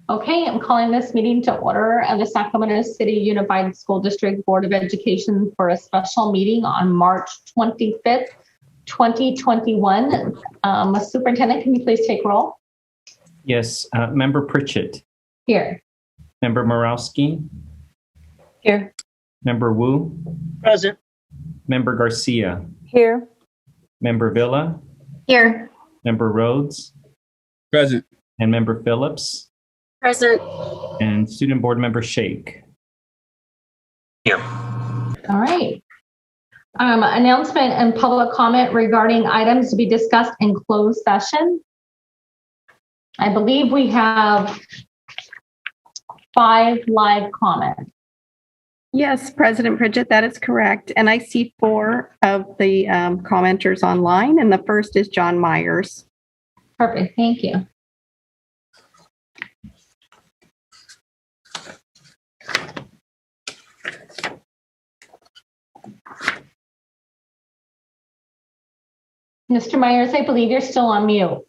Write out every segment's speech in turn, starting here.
Okay, I'm calling this meeting to order of the Sacramento City Unified School District Board of Education for a special meeting on March 25th, 2021. Superintendent, can you please take roll? Yes, Member Pritchett. Here. Member Morawski. Here. Member Wu. Present. Member Garcia. Here. Member Villa. Here. Member Rhodes. Present. And Member Phillips. Present. And Student Board Member Shake. Here. All right. Announcement and public comment regarding items to be discussed in closed session. I believe we have 5 live comments. Yes, President Pritchett, that is correct. And I see 4 of the commenters online, and the first is John Myers. Perfect, thank you. Mr. Myers, I believe you're still on mute.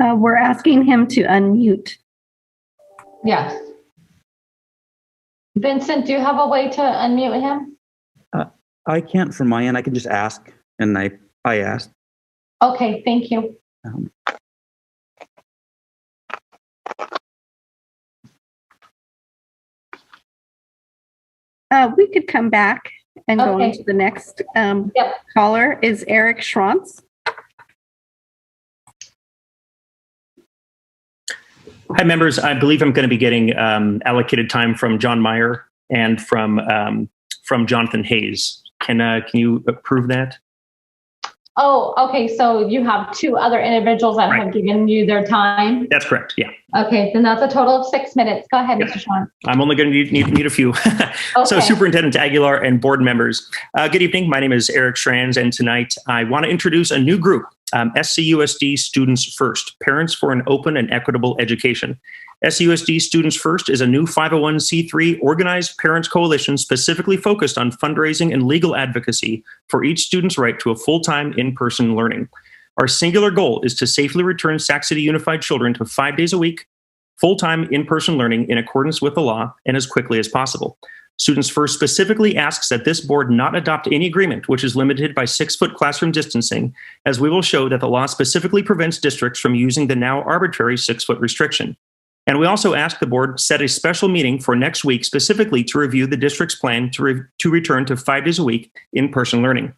We're asking him to unmute. Yes. Vincent, do you have a way to unmute him? I can't from my end. I can just ask, and I asked. Okay, thank you. We could come back and go Okay. on to the next Yep. caller is Eric Schrantz. Hi, members. I believe I'm going to be getting allocated time from John Meyer and from Jonathan Hayes. Can you approve that? Oh, okay. So you have 2 other individuals that Right. have given you their time. That's correct. Yeah. Okay, then that's a total of 6 minutes. Go ahead, Mr. Sean. I'm only going to need a few. So Okay. Superintendent Aguilar and board members, good evening. My name is Eric Schranz, and tonight I want to introduce a new group, SCUSD Students First, Parents for an Open and Equitable Education. SCUSD Students First is a new 501c3 organized parents coalition specifically focused on fundraising and legal advocacy for each student's right to a full-time in-person learning. Our singular goal is to safely return Sac City Unified children to 5 days a week, full-time in-person learning in accordance with the law and as quickly as possible. Students First specifically asks that this board not adopt any agreement which is limited by 6-foot classroom distancing, as we will show that the law specifically prevents districts from using the now arbitrary 6-foot restriction. And we also ask the board set a special meeting for next week specifically to review the district's plan to return to 5 days a week in-person learning.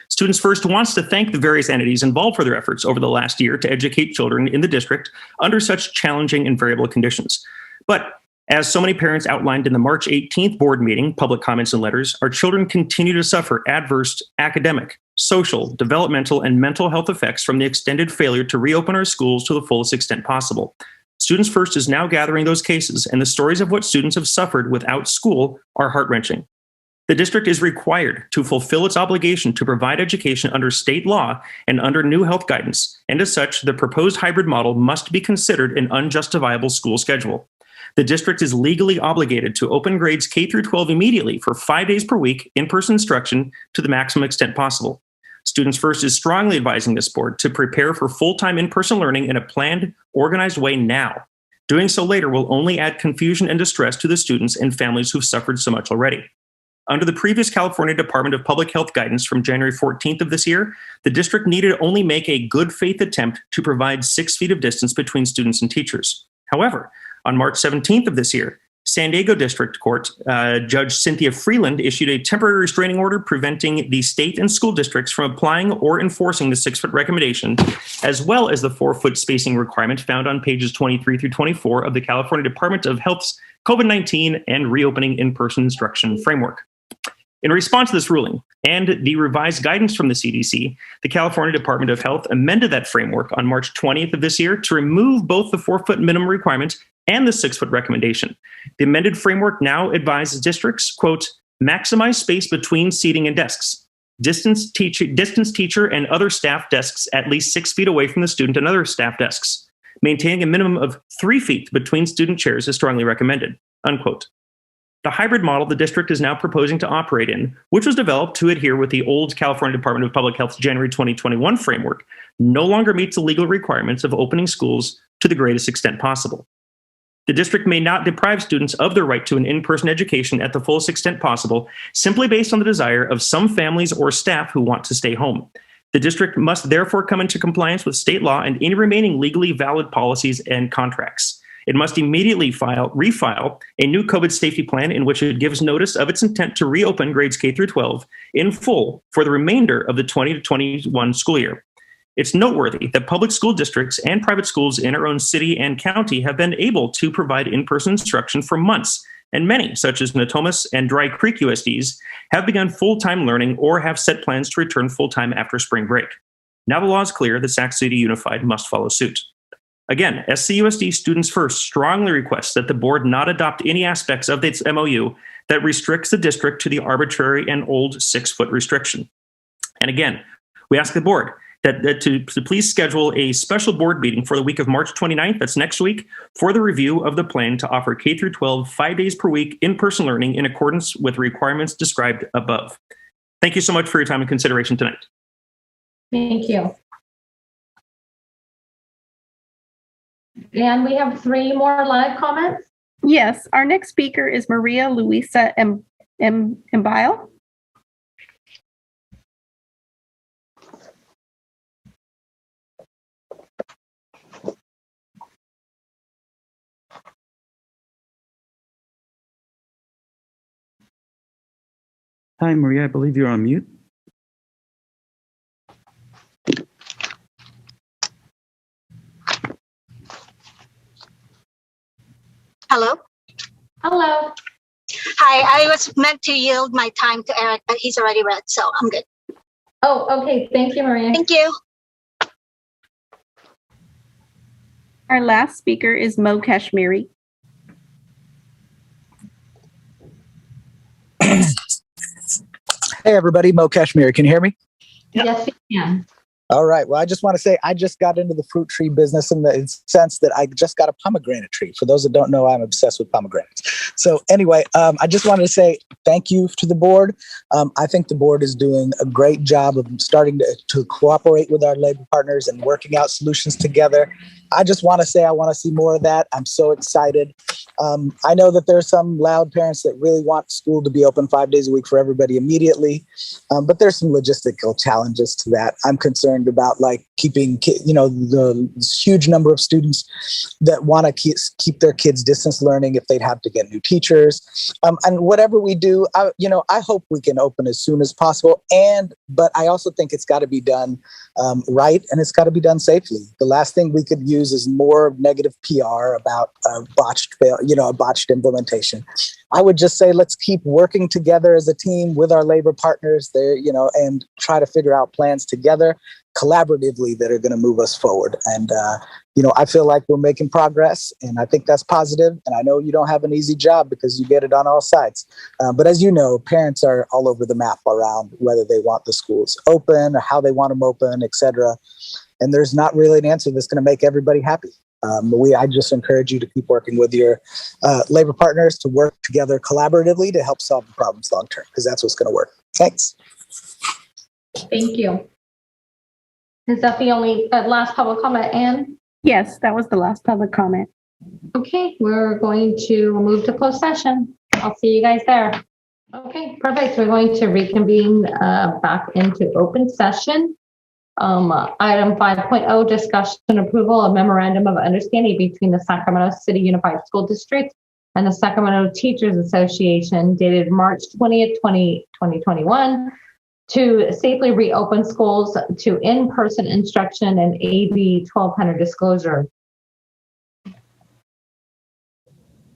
Students First wants to thank the various entities involved for their efforts over the last year to educate children in the district under such challenging and variable conditions. But as so many parents outlined in the March 18th board meeting, public comments and letters, our children continue to suffer adverse academic, social, developmental, and mental health effects from the extended failure to reopen our schools to the fullest extent possible. Students First is now gathering those cases, and the stories of what students have suffered without school are heart-wrenching. The district is required to fulfill its obligation to provide education under state law and under new health guidance, and as such, the proposed hybrid model must be considered an unjustifiable school schedule. The district is legally obligated to open grades K through 12 immediately for 5 days per week in-person instruction to the maximum extent possible. Students First is strongly advising this board to prepare for full-time in-person learning in a planned, organized way now. Doing so later will only add confusion and distress to the students and families who've suffered so much already. Under the previous California Department of Public Health guidance from January 14th of this year, the district needed only make a good faith attempt to provide 6 feet of distance between students and teachers. However, on March 17th of this year, San Diego District Court, Judge Cynthia Freeland issued a temporary restraining order preventing the state and school districts from applying or enforcing the 6-foot recommendation, as well as the 4-foot spacing requirement found on pages 23 through 24 of the California Department of Health's COVID-19 and Reopening In-Person Instruction Framework. In response to this ruling and the revised guidance from the CDC, the California Department of Health amended that framework on March 20th of this year to remove both the 4-foot minimum requirement and the 6-foot recommendation. The amended framework now advises districts, quote, maximize space between seating and desks. distance teacher and other staff desks at least 6 feet away from the student and other staff desks. Maintaining a minimum of 3 feet between student chairs is strongly recommended, unquote. The hybrid model the district is now proposing to operate in, which was developed to adhere with the old California Department of Public Health's January 2021 framework, no longer meets the legal requirements of opening schools to the greatest extent possible. The district may not deprive students of their right to an in-person education at the fullest extent possible, simply based on the desire of some families or staff who want to stay home. The district must therefore come into compliance with state law and any remaining legally valid policies and contracts. It must immediately refile a new COVID safety plan in which it gives notice of its intent to reopen grades K through 12 in full for the remainder of the 20 to 21 school year. It's noteworthy that public school districts and private schools in our own city and county have been able to provide in-person instruction for months, and many, such as Natomas and Dry Creek USDs, have begun full-time learning or have set plans to return full-time after spring break. Now the law is clear that Sac City Unified must follow suit. Again, SCUSD Students First strongly requests that the board not adopt any aspects of its MOU that restricts the district to the arbitrary and old 6-foot restriction. And again, we ask the board to please schedule a special board meeting for the week of March 29th, that's next week, for the review of the plan to offer K through 12 5 days per week in-person learning in accordance with requirements described above. Thank you so much for your time and consideration tonight. Thank you. And we have 3 more live comments. Yes, our next speaker is Maria Luisa Mbile. Hi, Maria. I believe you're on mute. Hello. Hello. Hi, I was meant to yield my time to Eric, but he's already read, so I'm good. Oh, okay. Thank you, Maria. Thank you. Our last speaker is Mo Kashmiri. Hey, everybody. Mo Kashmir. Can you hear me? Yes, you can. All right. Well, I just want to say I just got into the fruit tree business in the sense that I just got a pomegranate tree. For those that don't know, I'm obsessed with pomegranates. So anyway, I just wanted to say thank you to the board. I think the board is doing a great job of starting to cooperate with our labor partners and working out solutions together. I just want to say I want to see more of that. I'm so excited. I know that there are some loud parents that really want school to be open 5 days a week for everybody immediately, but there's some logistical challenges to that. I'm concerned about like keeping, the huge number of students that want to keep their kids distance learning if they'd have to get new teachers. And whatever we do, I hope we can open as soon as possible. But I also think it's got to be done right, and it's got to be done safely. The last thing we could use is more negative PR about a botched implementation. I would just say let's keep working together as a team with our labor partners there, and try to figure out plans together collaboratively that are going to move us forward. And I feel like we're making progress, and I think that's positive. And I know you don't have an easy job because you get it on all sides. But as you know, parents are all over the map around whether they want the schools open or how they want them open, et cetera. And there's not really an answer that's going to make everybody happy. I just encourage you to keep working with your labor partners to work together collaboratively to help solve the problems long term, because that's what's going to work. Thanks. Thank you. Is that the only last public comment, Anne? Yes, that was the last public comment. Okay, we're going to move to closed session. I'll see you guys there. Okay, perfect. We're going to reconvene back into open session. Item 5.0, discussion and approval of memorandum of understanding between the Sacramento City Unified School District and the Sacramento Teachers Association dated March 20th, 2021 to safely reopen schools to in-person instruction and AB 1200 disclosure.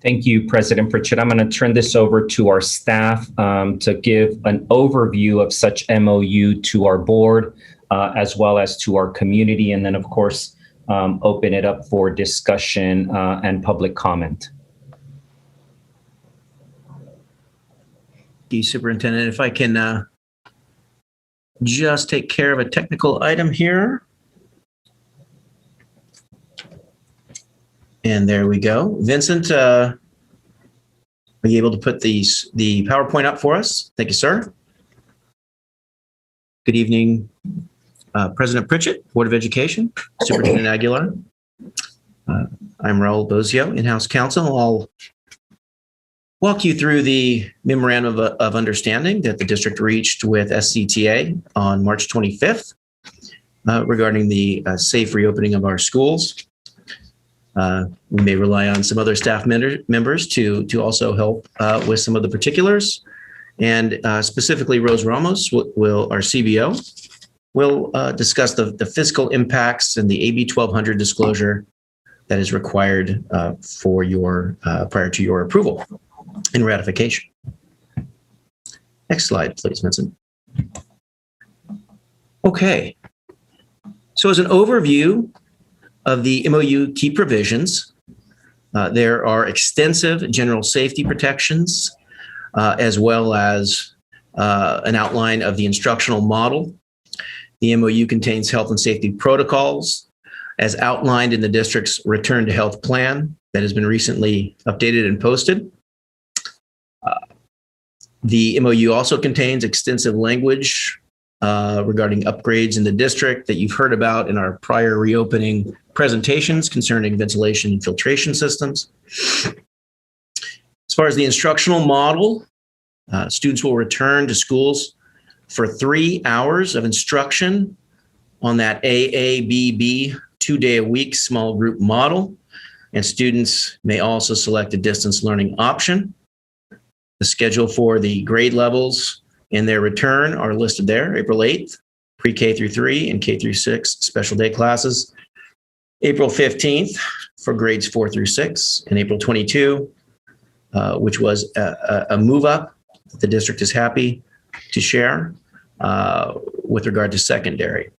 Thank you, President Pritchett. I'm going to turn this over to our staff to give an overview of such MOU to our board, as well as to our community, and then, of course, open it up for discussion and public comment. Superintendent, if I can just take care of a technical item here. And there we go. Vincent, are you able to put the PowerPoint up for us? Thank you, sir. Good evening, President Pritchett, Board of Education, Superintendent Aguilar. I'm Raul Bozio, in-house counsel. I'll walk you through the Memorandum of Understanding that the district reached with SCTA on March 25th regarding the safe reopening of our schools. We may rely on some other staff members to also help with some of the particulars. And specifically, Rose Ramos, our CBO, will discuss the fiscal impacts and the AB 1200 disclosure that is required for your prior to your approval and ratification. Next slide, please, Vincent. Okay. So as an overview of the MOU key provisions, there are extensive general safety protections, as well as an outline of the instructional model. The MOU contains health and safety protocols as outlined in the district's Return to Health Plan that has been recently updated and posted. The MOU also contains extensive language regarding upgrades in the district that you've heard about in our prior reopening presentations concerning ventilation and filtration systems. As far as the instructional model, students will return to schools for 3 hours of instruction on that AABB 2-day-a-week small group model, and students may also select a distance learning option. The schedule for the grade levels and their return are listed there: April 8th, pre-K through 3 and K through 6 special day classes, April 15th for grades 4 through 6, and April 22, which was a move up that the district is happy to share with regard to secondary.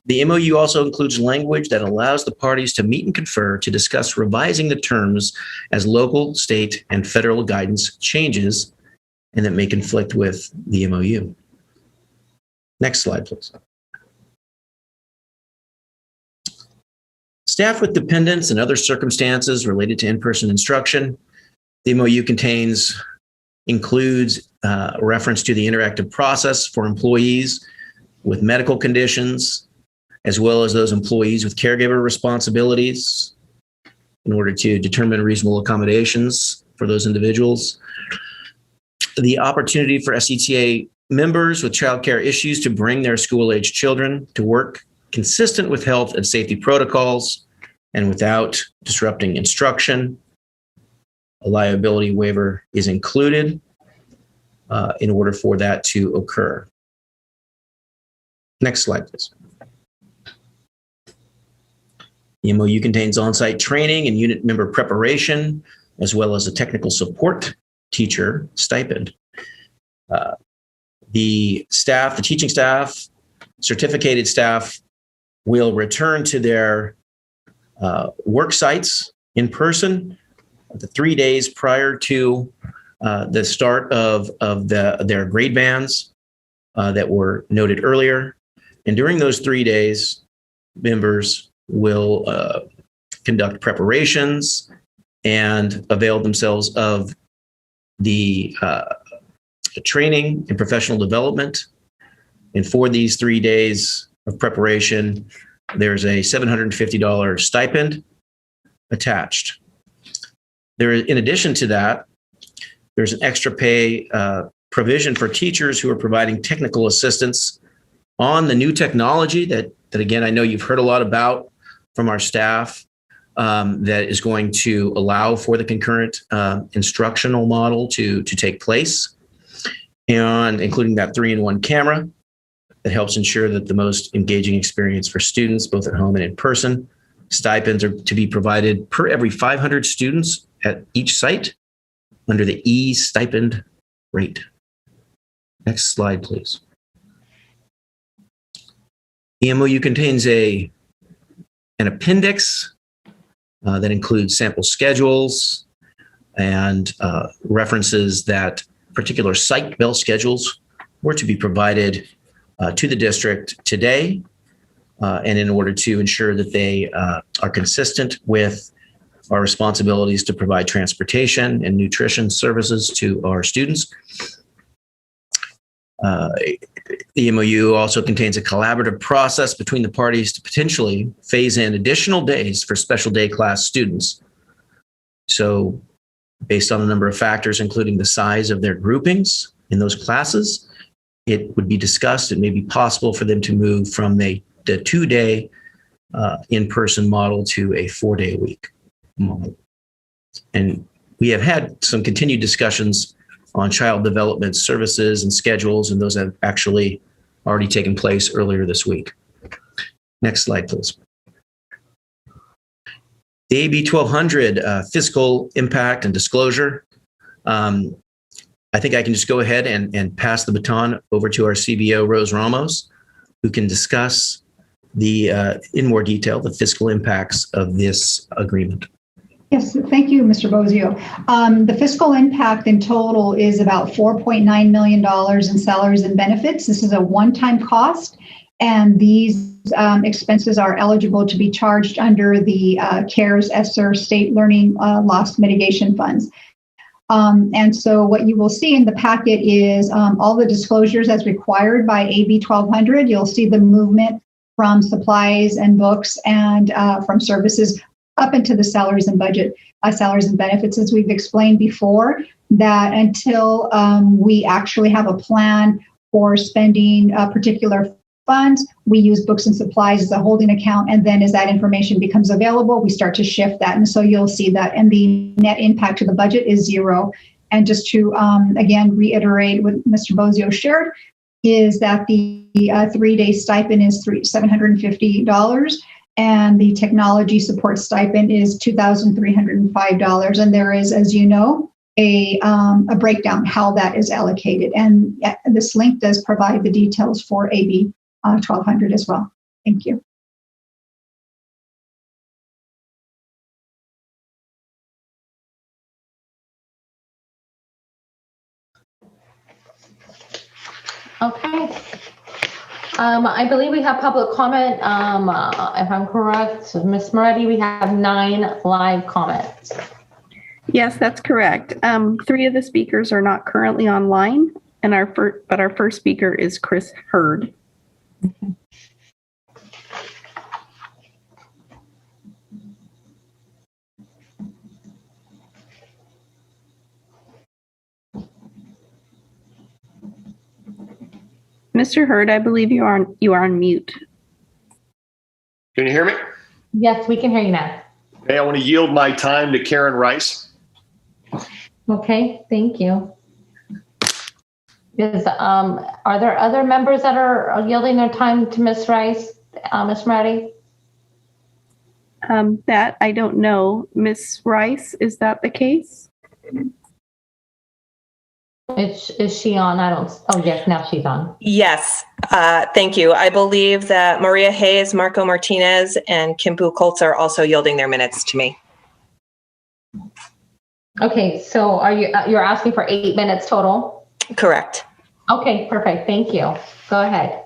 The MOU also includes language that allows the parties to meet and confer to discuss revising the terms as local, state, and federal guidance changes and that may conflict with the MOU. Next slide, please. Staff with dependents and other circumstances related to in-person instruction. The MOU includes reference to the interactive process for employees with medical conditions, as well as those employees with caregiver responsibilities in order to determine reasonable accommodations for those individuals. The opportunity for SCTA members with childcare issues to bring their school-age children to work consistent with health and safety protocols and without disrupting instruction. A liability waiver is included in order for that to occur. Next slide, please. The MOU contains on-site training and unit member preparation, as well as a technical support teacher stipend. The teaching staff, certificated staff will return to their work sites in person the 3 days prior to the start of their grade bands that were noted earlier. And during those 3 days, members will conduct preparations and avail themselves of the training and professional development. And for these 3 days of preparation, there's a $750 stipend attached. In addition to that, there's an extra pay provision for teachers who are providing technical assistance on the new technology that again, I know you've heard a lot about from our staff, that is going to allow for the concurrent instructional model to take place, and including that 3-in-1 camera that helps ensure that the most engaging experience for students, both at home and in person. Stipends are to be provided per every 500 students at each site under the E-stipend rate. Next slide, please. The MOU contains an appendix that includes sample schedules and references that particular site bell schedules were to be provided to the district today, and in order to ensure that they are consistent with our responsibilities to provide transportation and nutrition services to our students. The MOU also contains a collaborative process between the parties to potentially phase in additional days for special day class students. So based on a number of factors, including the size of their groupings in those classes, it would be discussed. It may be possible for them to move from the 2-day in-person model to a 4-day-a-week model. And we have had some continued discussions on child development services and schedules, and those have actually already taken place earlier this week. Next slide, please. The AB 1200 fiscal impact and disclosure. I think I can just go ahead and pass the baton over to our CBO, Rose Ramos, who can discuss in more detail the fiscal impacts of this agreement. Yes, thank you, Mr. Bozio. The fiscal impact in total is about $4.9 million in salaries and benefits. This is a one-time cost, and these expenses are eligible to be charged under the CARES ESSER State Learning Loss Mitigation Funds. And so what you will see in the packet is all the disclosures as required by AB 1200. You'll see the movement from supplies and books and from services up into the salaries and benefits, as we've explained before, that until we actually have a plan for spending particular funds, we use books and supplies as a holding account. And then as that information becomes available, we start to shift that. And so you'll see that, and the net impact to the budget is zero. And just to, again, reiterate what Mr. Bozio shared, is that the 3-day stipend is $750. And the technology support stipend is $2,305. And there is, as you know, a breakdown how that is allocated. And this link does provide the details for AB 1200 as well. Thank you. Okay. I believe we have public comment. If I'm correct, Ms. Moretti, we have 9 live comments. Yes, that's correct. 3 of the speakers are not currently online, and our first speaker is Chris Hurd. Okay. Mr. Hurd, I believe you are on mute. Can you hear me? Yes, we can hear you now. Okay, I want to yield my time to Karen Rice. Okay, thank you. Are there other members that are yielding their time to Ms. Rice, Ms. Moretti? That I don't know. Ms. Rice, is that the case? Is she on? Oh, yes, now she's on. Yes, thank you. I believe that Maria Hayes, Marco Martinez, and Kimpu Colts are also yielding their minutes to me. Okay, so you're asking for 8 minutes total? Correct. Okay, perfect. Thank you. Go ahead.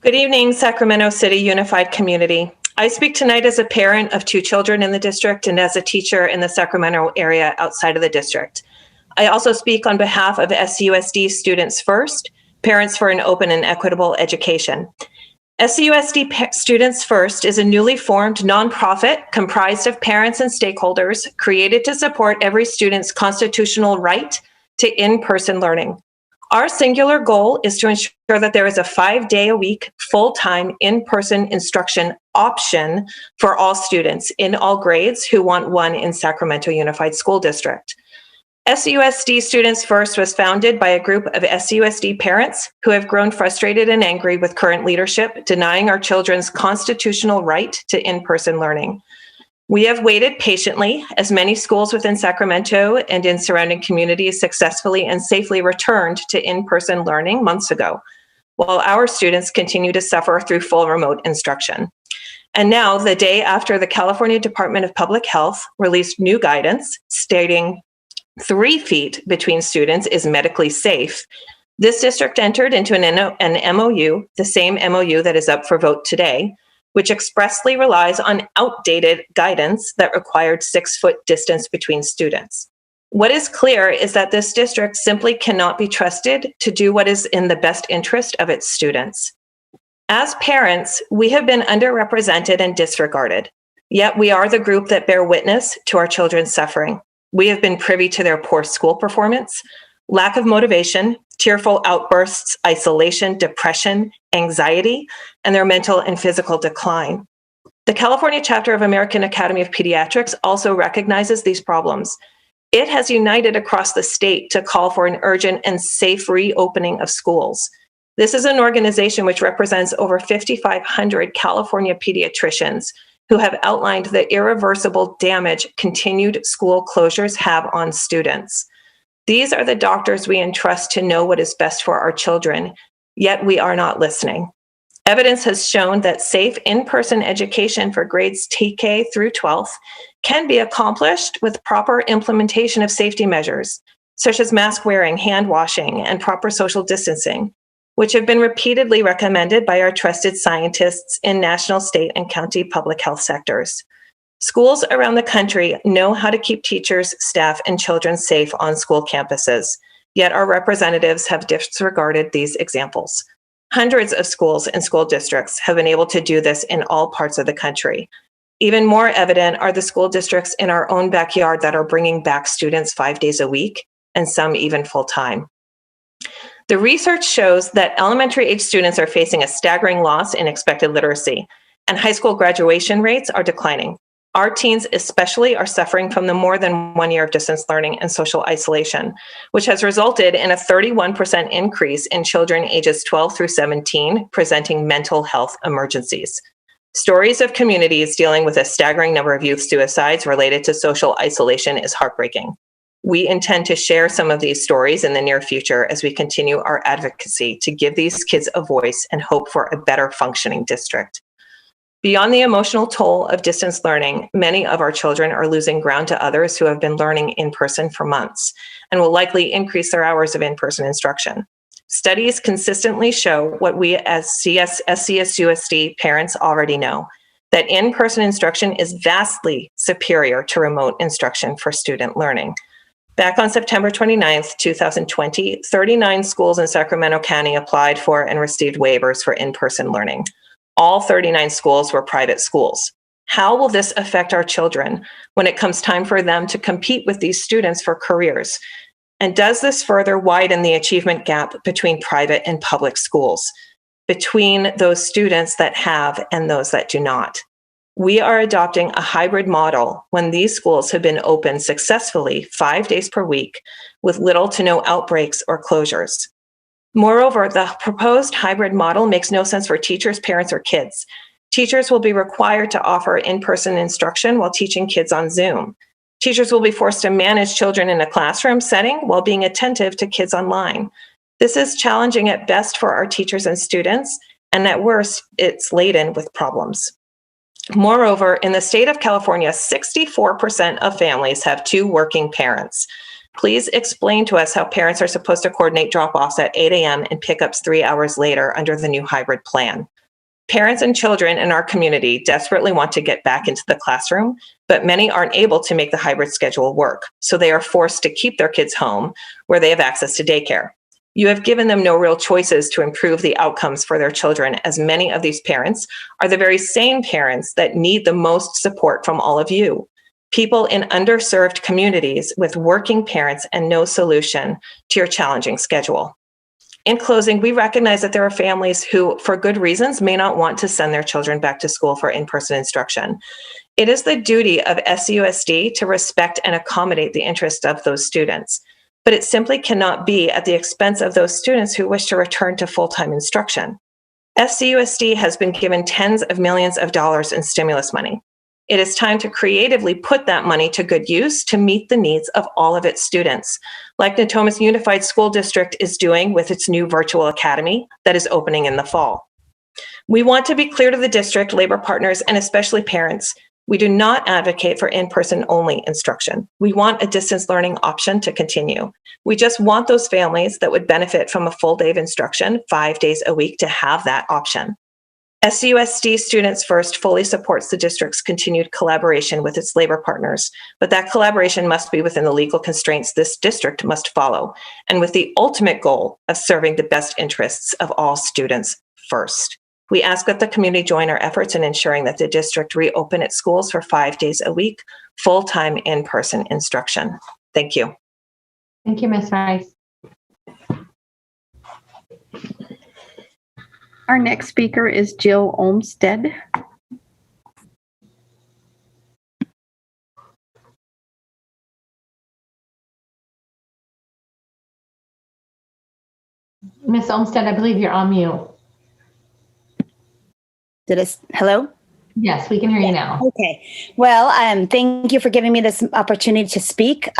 Good evening, Sacramento City Unified Community. I speak tonight as a parent of 2 children in the district and as a teacher in the Sacramento area outside of the district. I also speak on behalf of SCUSD Students First, Parents for an Open and Equitable Education. SCUSD Students First is a newly formed nonprofit comprised of parents and stakeholders created to support every student's constitutional right to in-person learning. Our singular goal is to ensure that there is a 5-day-a-week, full-time, in-person instruction option for all students in all grades who want one in Sacramento Unified School District. SCUSD Students First was founded by a group of SCUSD parents who have grown frustrated and angry with current leadership denying our children's constitutional right to in-person learning. We have waited patiently as many schools within Sacramento and in surrounding communities successfully and safely returned to in-person learning months ago, while our students continue to suffer through full remote instruction. And now, the day after the California Department of Public Health released new guidance stating 3 feet between students is medically safe, This district entered into an MOU, the same MOU that is up for vote today, which expressly relies on outdated guidance that required 6-foot distance between students. What is clear is that this district simply cannot be trusted to do what is in the best interest of its students. As parents, we have been underrepresented and disregarded, yet we are the group that bear witness to our children's suffering. We have been privy to their poor school performance, lack of motivation, tearful outbursts, isolation, depression, anxiety, and their mental and physical decline. The California chapter of American Academy of Pediatrics also recognizes these problems. It has united across the state to call for an urgent and safe reopening of schools. This is an organization which represents over 5,500 California pediatricians who have outlined the irreversible damage continued school closures have on students. These are the doctors we entrust to know what is best for our children, yet we are not listening. Evidence has shown that safe in-person education for grades TK through 12th can be accomplished with proper implementation of safety measures, such as mask wearing, hand washing, and proper social distancing, which have been repeatedly recommended by our trusted scientists in national, state, and county public health sectors. Schools around the country know how to keep teachers, staff, and children safe on school campuses, yet our representatives have disregarded these examples. Hundreds of schools and school districts have been able to do this in all parts of the country. Even more evident are the school districts in our own backyard that are bringing back students 5 days a week, and some even full-time. The research shows that elementary age students are facing a staggering loss in expected literacy, and high school graduation rates are declining. Our teens especially are suffering from the more than 1 year of distance learning and social isolation, which has resulted in a 31% increase in children ages 12 through 17 presenting mental health emergencies. Stories of communities dealing with a staggering number of youth suicides related to social isolation is heartbreaking. We intend to share some of these stories in the near future as we continue our advocacy to give these kids a voice and hope for a better functioning district. Beyond the emotional toll of distance learning, many of our children are losing ground to others who have been learning in person for months and will likely increase their hours of in-person instruction. Studies consistently show what we as SCSUSD parents already know, that in-person instruction is vastly superior to remote instruction for student learning. Back on September 29th, 2020, 39 schools in Sacramento County applied for and received waivers for in-person learning. All 39 schools were private schools. How will this affect our children when it comes time for them to compete with these students for careers? And does this further widen the achievement gap between private and public schools, between those students that have and those that do not? We are adopting a hybrid model when these schools have been open successfully 5 days per week with little to no outbreaks or closures. Moreover, the proposed hybrid model makes no sense for teachers, parents, or kids. Teachers will be required to offer in-person instruction while teaching kids on Zoom. Teachers will be forced to manage children in a classroom setting while being attentive to kids online. This is challenging at best for our teachers and students, and at worst, it's laden with problems. Moreover, in the state of California, 64% of families have 2 working parents. Please explain to us how parents are supposed to coordinate drop-offs at 8 a.m. and pickups 3 hours later under the new hybrid plan. Parents and children in our community desperately want to get back into the classroom, but many aren't able to make the hybrid schedule work, so they are forced to keep their kids home where they have access to daycare. You have given them no real choices to improve the outcomes for their children, as many of these parents are the very same parents that need the most support from all of you. People in underserved communities with working parents and no solution to your challenging schedule. In closing, we recognize that there are families who, for good reasons, may not want to send their children back to school for in-person instruction. It is the duty of SUSD to respect and accommodate the interests of those students, but it simply cannot be at the expense of those students who wish to return to full-time instruction. SCUSD has been given tens of millions of dollars in stimulus money. It is time to creatively put that money to good use to meet the needs of all of its students, like Natomas Unified School District is doing with its new virtual academy that is opening in the fall. We want to be clear to the district, labor partners, and especially parents. We do not advocate for in-person only instruction. We want a distance learning option to continue. We just want those families that would benefit from a full day of instruction 5 days a week to have that option. SCUSD Students First fully supports the district's continued collaboration with its labor partners, but that collaboration must be within the legal constraints this district must follow, and with the ultimate goal of serving the best interests of all students first. We ask that the community join our efforts in ensuring that the district reopen its schools for 5 days a week, full-time in-person instruction. Thank you. Thank you, Ms. Rice. Our next speaker is Jill Olmstead. Ms. Olmstead, I believe you're on mute. Hello? Yes, we can hear you now. Okay. Well, thank you for giving me this opportunity to speak.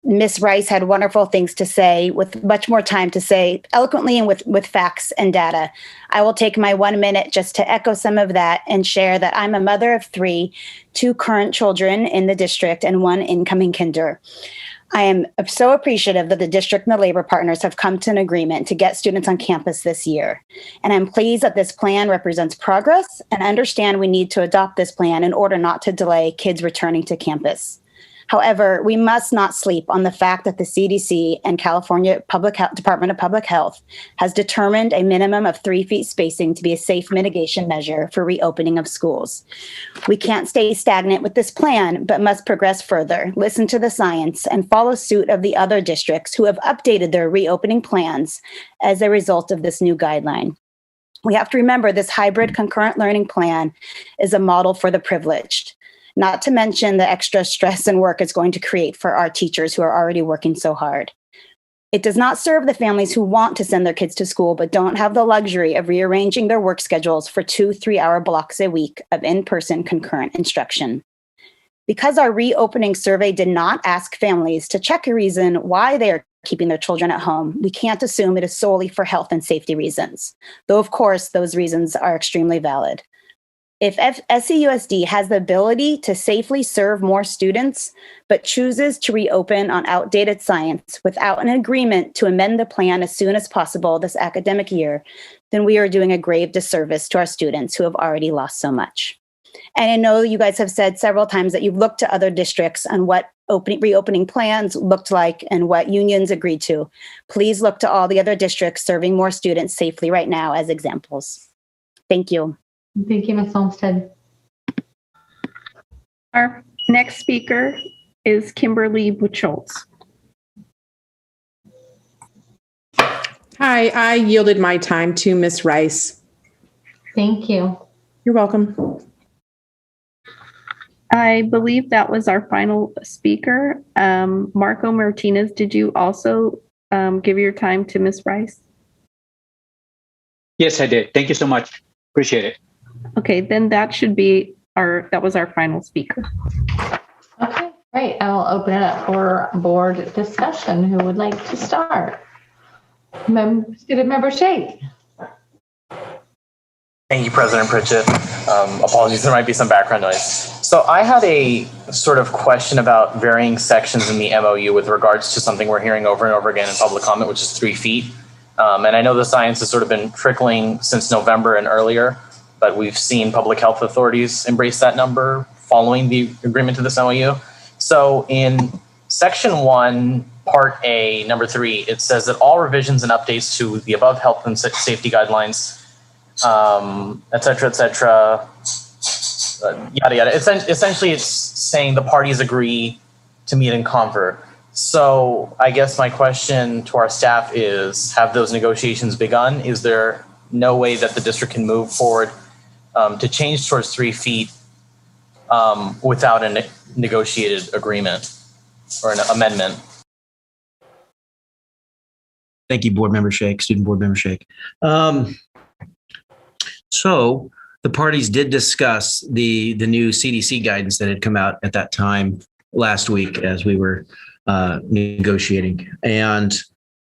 Ms. Rice had wonderful things to say, with much more time to say eloquently and with facts and data. I will take my 1 minute just to echo some of that and share that I'm a mother of 3, 2 current children in the district and 1 incoming kinder. I am so appreciative that the district and the labor partners have come to an agreement to get students on campus this year. And I'm pleased that this plan represents progress and understand we need to adopt this plan in order not to delay kids returning to campus. However, we must not sleep on the fact that the CDC and California Department of Public Health has determined a minimum of 3 feet spacing to be a safe mitigation measure for reopening of schools. We can't stay stagnant with this plan, but must progress further, listen to the science, and follow suit of the other districts who have updated their reopening plans as a result of this new guideline. We have to remember this hybrid concurrent learning plan is a model for the privileged. Not to mention the extra stress and work it's going to create for our teachers who are already working so hard. It does not serve the families who want to send their kids to school but don't have the luxury of rearranging their work schedules for 2 3-hour blocks a week of in-person concurrent instruction. Because our reopening survey did not ask families to check a reason why they are keeping their children at home, we can't assume it is solely for health and safety reasons, though of course those reasons are extremely valid. If SCUSD has the ability to safely serve more students, but chooses to reopen on outdated science without an agreement to amend the plan as soon as possible this academic year, then we are doing a grave disservice to our students who have already lost so much. And I know you guys have said several times that you've looked to other districts on what reopening plans looked like and what unions agreed to. Please look to all the other districts serving more students safely right now as examples. Thank you. Thank you, Ms. Olmstead. Our next speaker is Kimberly Buchholz. Hi, I yielded my time to Ms. Rice. Thank you. You're welcome. I believe that was our final speaker. Marco Martinez, did you also give your time to Ms. Rice? Yes, I did. Thank you so much. Appreciate it. Okay, then that was our final speaker. Okay, great. I will open it up for board discussion. Who would like to start? Student Member Shake. Thank you, President Pritchett. Apologies, there might be some background noise. So I had a sort of question about varying sections in the MOU with regards to something we're hearing over and over again in public comment, which is 3 feet. And I know the science has sort of been trickling since November and earlier, but we've seen public health authorities embrace that number following the agreement to this MOU. So in Section 1, Part A, number 3, it says that all revisions and updates to the above health and safety guidelines, et cetera, yada, yada. Essentially, it's saying the parties agree to meet and confer. So I guess my question to our staff is, have those negotiations begun? Is there no way that the district can move forward to change towards 3 feet without a negotiated agreement or an amendment? Thank you, Board Member Shake, Student Board Member Shake. So the parties did discuss the new CDC guidance that had come out at that time last week as we were negotiating, and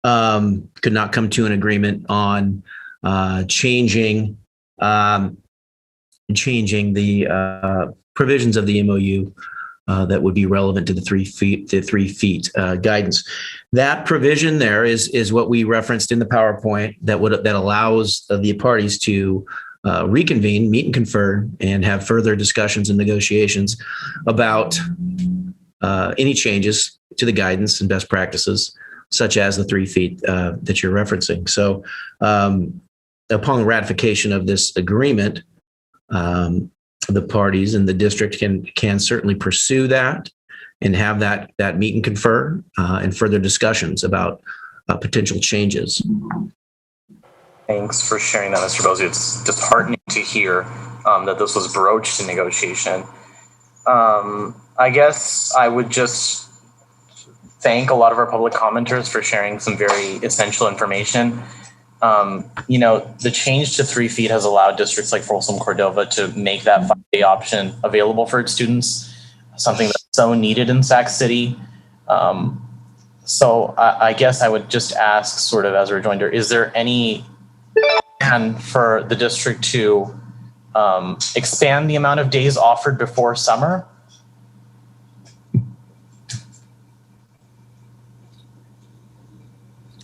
could not come to an agreement on changing the provisions of the MOU that would be relevant to the 3 feet guidance. That provision there is what we referenced in the PowerPoint that allows the parties to reconvene, meet and confer, and have further discussions and negotiations about any changes to the guidance and best practices, such as the 3 feet that you're referencing. So upon ratification of this agreement, the parties and the district can certainly pursue that and have that meet and confer and further discussions about potential changes. Thanks for sharing that, Mr. Bosey. It's disheartening to hear that this was broached in negotiation. I guess I would just thank a lot of our public commenters for sharing some very essential information. The change to 3 feet has allowed districts like Folsom Cordova to make that 5-day option available for its students, something that's so needed in Sac City. So I guess I would just ask, sort of as a rejoinder, is there any plan for the district to expand the amount of days offered before summer?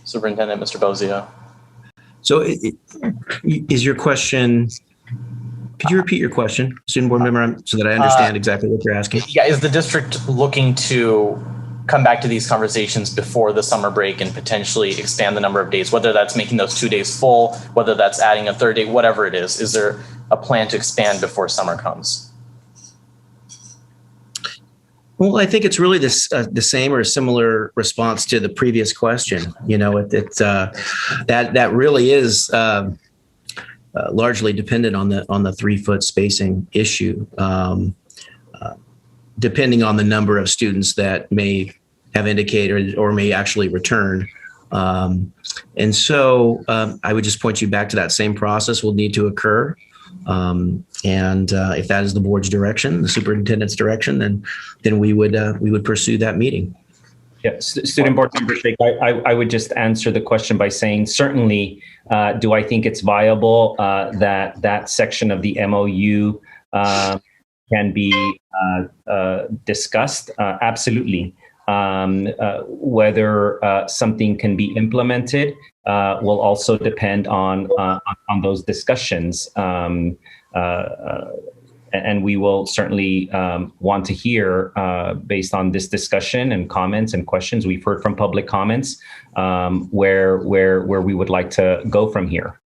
Superintendent, Mr. Bosio. So is your question, could you repeat your question, student board member, so that I understand exactly what you're asking? Yeah, is the district looking to come back to these conversations before the summer break and potentially expand the number of days, whether that's making those 2 days full, whether that's adding a third day, whatever it is? Is there a plan to expand before summer comes? Well, I think it's really the same or a similar response to the previous question. That really is largely dependent on the 3 foot spacing issue, depending on the number of students that may have indicated or may actually return. And so I would just point you back to that same process will need to occur. And if that is the board's direction, the superintendent's direction, then we would pursue that meeting. Yeah, student board member Sheikh, I would just answer the question by saying, certainly, do I think it's viable that section of the MOU can be discussed? Absolutely. Whether something can be implemented will also depend on those discussions. And we will certainly want to hear, based on this discussion and comments and questions we've heard from public comments, where we would like to go from here.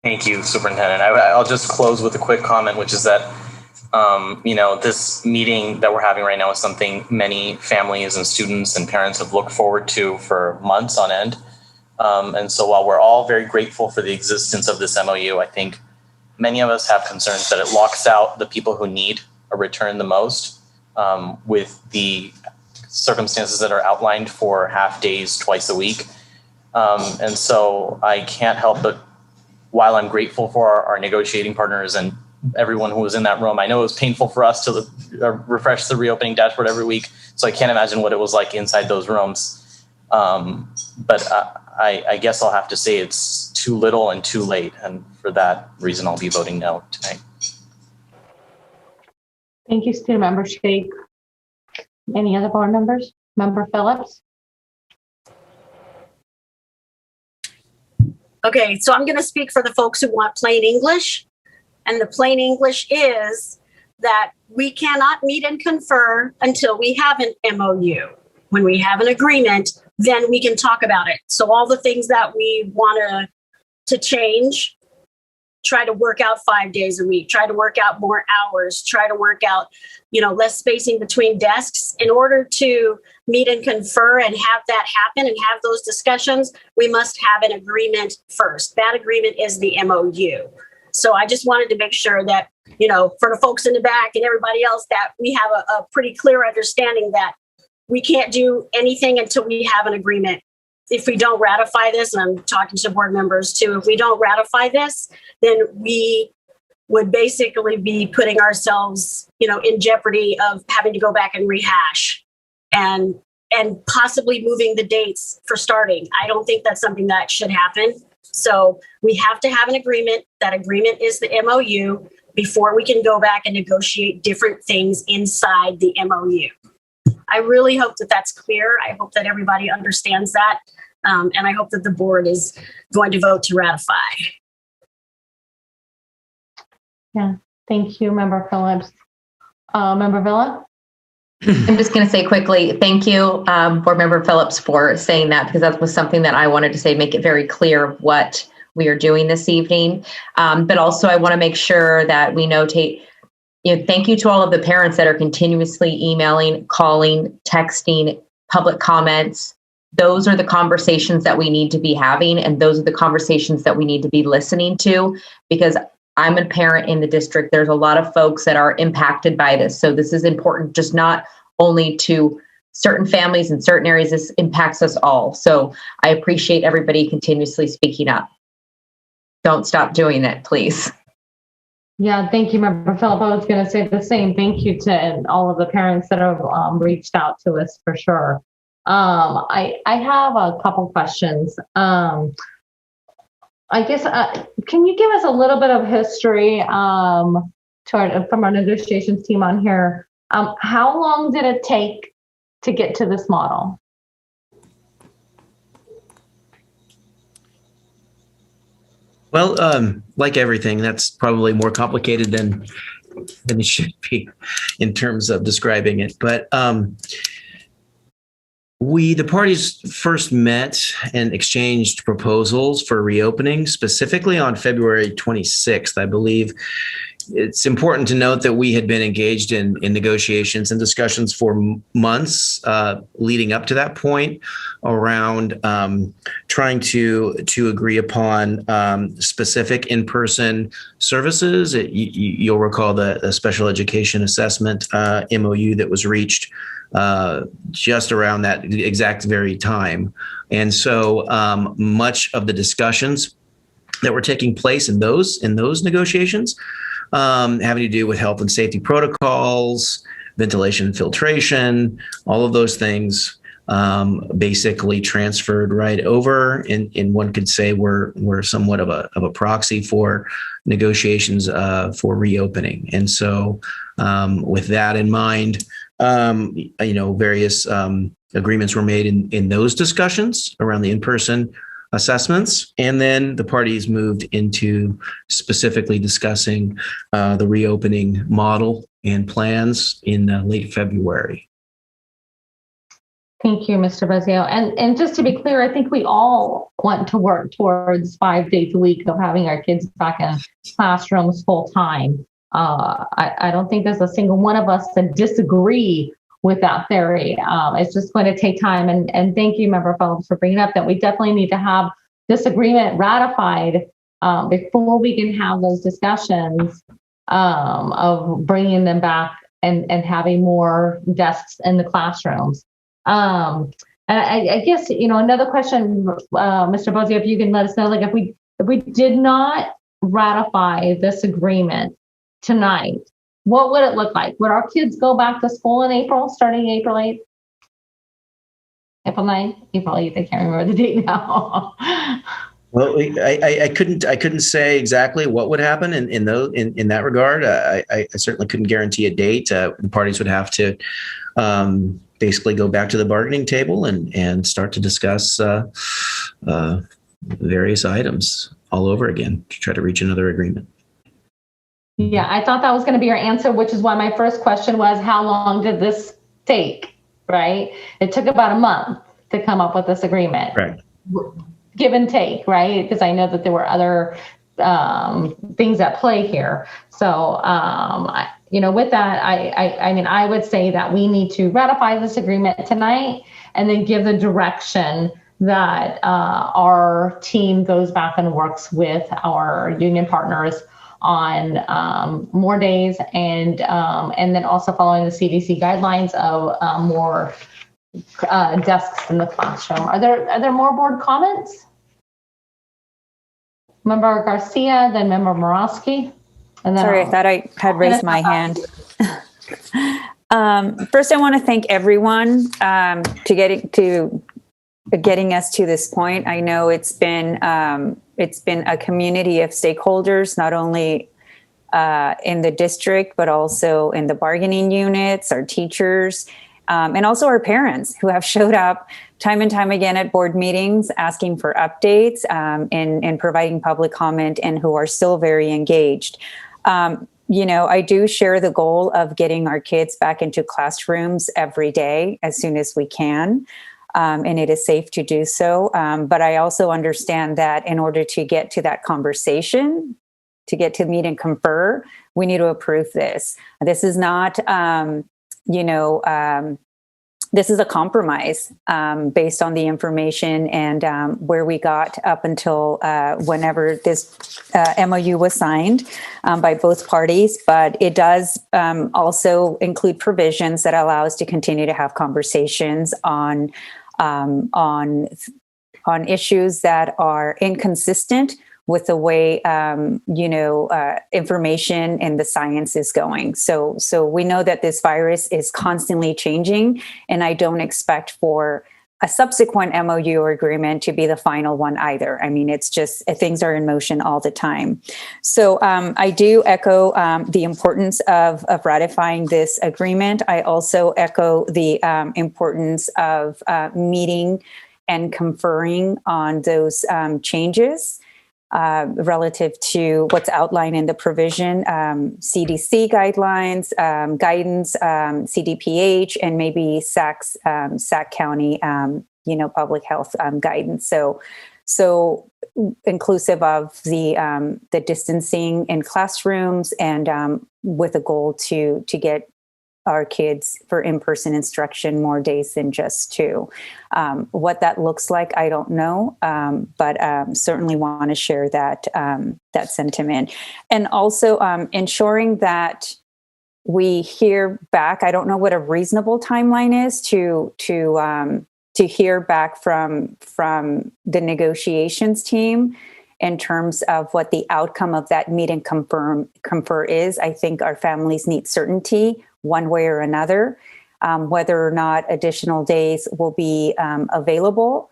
Thank you, Superintendent. I'll just close with a quick comment, which is that this meeting that we're having right now is something many families and students and parents have looked forward to for months on end. And so while we're all very grateful for the existence of this MOU, I think many of us have concerns that it locks out the people who need a return the most, with the circumstances that are outlined for half days twice a week. And so I can't help but, while I'm grateful for our negotiating partners and everyone who was in that room, I know it was painful for us to refresh the reopening dashboard every week. So I can't imagine what it was like inside those rooms. But I guess I'll have to say it's too little and too late. And for that reason, I'll be voting no tonight. Thank you, student member Sheikh. Any other board members? Member Phillips? Okay, so I'm going to speak for the folks who want plain English. And the plain English is that we cannot meet and confer until we have an MOU. When we have an agreement, then we can talk about it. So all the things that we want to change, try to work out 5 days a week, try to work out more hours, try to work out, less spacing between desks. In order to meet and confer and have that happen and have those discussions, we must have an agreement first. That agreement is the MOU. So I just wanted to make sure that, for the folks in the back and everybody else, that we have a pretty clear understanding that we can't do anything until we have an agreement. If we don't ratify this, and I'm talking to board members too, if we don't ratify this, then we would basically be putting ourselves, in jeopardy of having to go back and rehash and possibly moving the dates for starting. I don't think that's something that should happen. So we have to have an agreement. That agreement is the MOU, before we can go back and negotiate different things inside the MOU. I really hope that that's clear. I hope that everybody understands that. And I hope that the board is going to vote to ratify. Yeah, thank you, Member Phillips. Member Villa? I'm just going to say quickly, thank you, Board Member Phillips, for saying that, because that was something that I wanted to say, make it very clear what we are doing this evening. But also I want to make sure that we notate, thank you to all of the parents that are continuously emailing, calling, texting, public comments. Those are the conversations that we need to be having, and those are the conversations that we need to be listening to, because I'm a parent in the district. There's a lot of folks that are impacted by this. So this is important, just not only to certain families in certain areas, this impacts us all. So I appreciate everybody continuously speaking up. Don't stop doing it, please. Yeah, thank you, Member Phillip. I was going to say the same. Thank you to all of the parents that have reached out to us for sure. I have a couple questions. I guess, can you give us a little bit of history from our negotiations team on here? How long did it take to get to this model? Well, like everything, that's probably more complicated than it should be in terms of describing it. But the parties first met and exchanged proposals for reopening, specifically on February 26th, I believe. It's important to note that we had been engaged in negotiations and discussions for months leading up to that point around trying to agree upon specific in-person services. You'll recall the special education assessment MOU that was reached just around that exact very time. And so much of the discussions that were taking place in those negotiations having to do with health and safety protocols, ventilation and filtration, all of those things basically transferred right over, and one could say we're somewhat of a proxy for negotiations for reopening. And so with that in mind, various agreements were made in those discussions around the in-person assessments. And then the parties moved into specifically discussing the reopening model and plans in late February. Thank you, Mr. Bozio. And just to be clear, I think we all want to work towards 5 days a week of having our kids back in classrooms full time. I don't think there's a single one of us that disagree with that theory. It's just going to take time. And thank you, Member Phillips, for bringing up that we definitely need to have this agreement ratified before we can have those discussions of bringing them back and having more desks in the classrooms. And I guess, another question, Mr. Bozio, if you can let us know, like if we did not ratify this agreement tonight, what would it look like? Would our kids go back to school in April, starting April 8th? April 9th? April 8th, I can't remember the date now. Well, I couldn't say exactly what would happen in that regard. I certainly couldn't guarantee a date. The parties would have to basically go back to the bargaining table and start to discuss various items all over again to try to reach another agreement. Yeah, I thought that was going to be your answer, which is why my first question was, how long did this take, right? It took about a month to come up with this agreement. Right. Give and take, right? Because I know that there were other things at play here. So, with that, I would say that we need to ratify this agreement tonight and then give the direction that our team goes back and works with our union partners on more days and then also following the CDC guidelines of more desks in the classroom. Are there more board comments? Member Garcia, then Member Morosky. And then Sorry, I thought I had raised my hand. First, I want to thank everyone to getting us to this point. I know it's been a community of stakeholders, not only in the district, but also in the bargaining units, our teachers, and also our parents who have showed up time and time again at board meetings asking for updates and providing public comment, and who are still very engaged. I do share the goal of getting our kids back into classrooms every day as soon as we can. And it is safe to do so. But I also understand that in order to get to that conversation, to get to meet and confer, we need to approve this. This is not, this is a compromise based on the information and where we got up until whenever this MOU was signed by both parties. But it does also include provisions that allow us to continue to have conversations on issues that are inconsistent with the way, information and the science is going. So we know that this virus is constantly changing, and I don't expect for a subsequent MOU or agreement to be the final one either. I mean, it's just things are in motion all the time. So I do echo the importance of ratifying this agreement. I also echo the importance of meeting and conferring on those changes relative to what's outlined in the provision, CDC guidelines, guidance, CDPH, and maybe Sac County, public health guidance. So inclusive of the distancing in classrooms, and with a goal to get our kids for in-person instruction more days than just 2. What that looks like, I don't know, but certainly want to share that sentiment. And also ensuring that we hear back. I don't know what a reasonable timeline is to hear back from the negotiations team in terms of what the outcome of that meet and confer is. I think our families need certainty one way or another, whether or not additional days will be available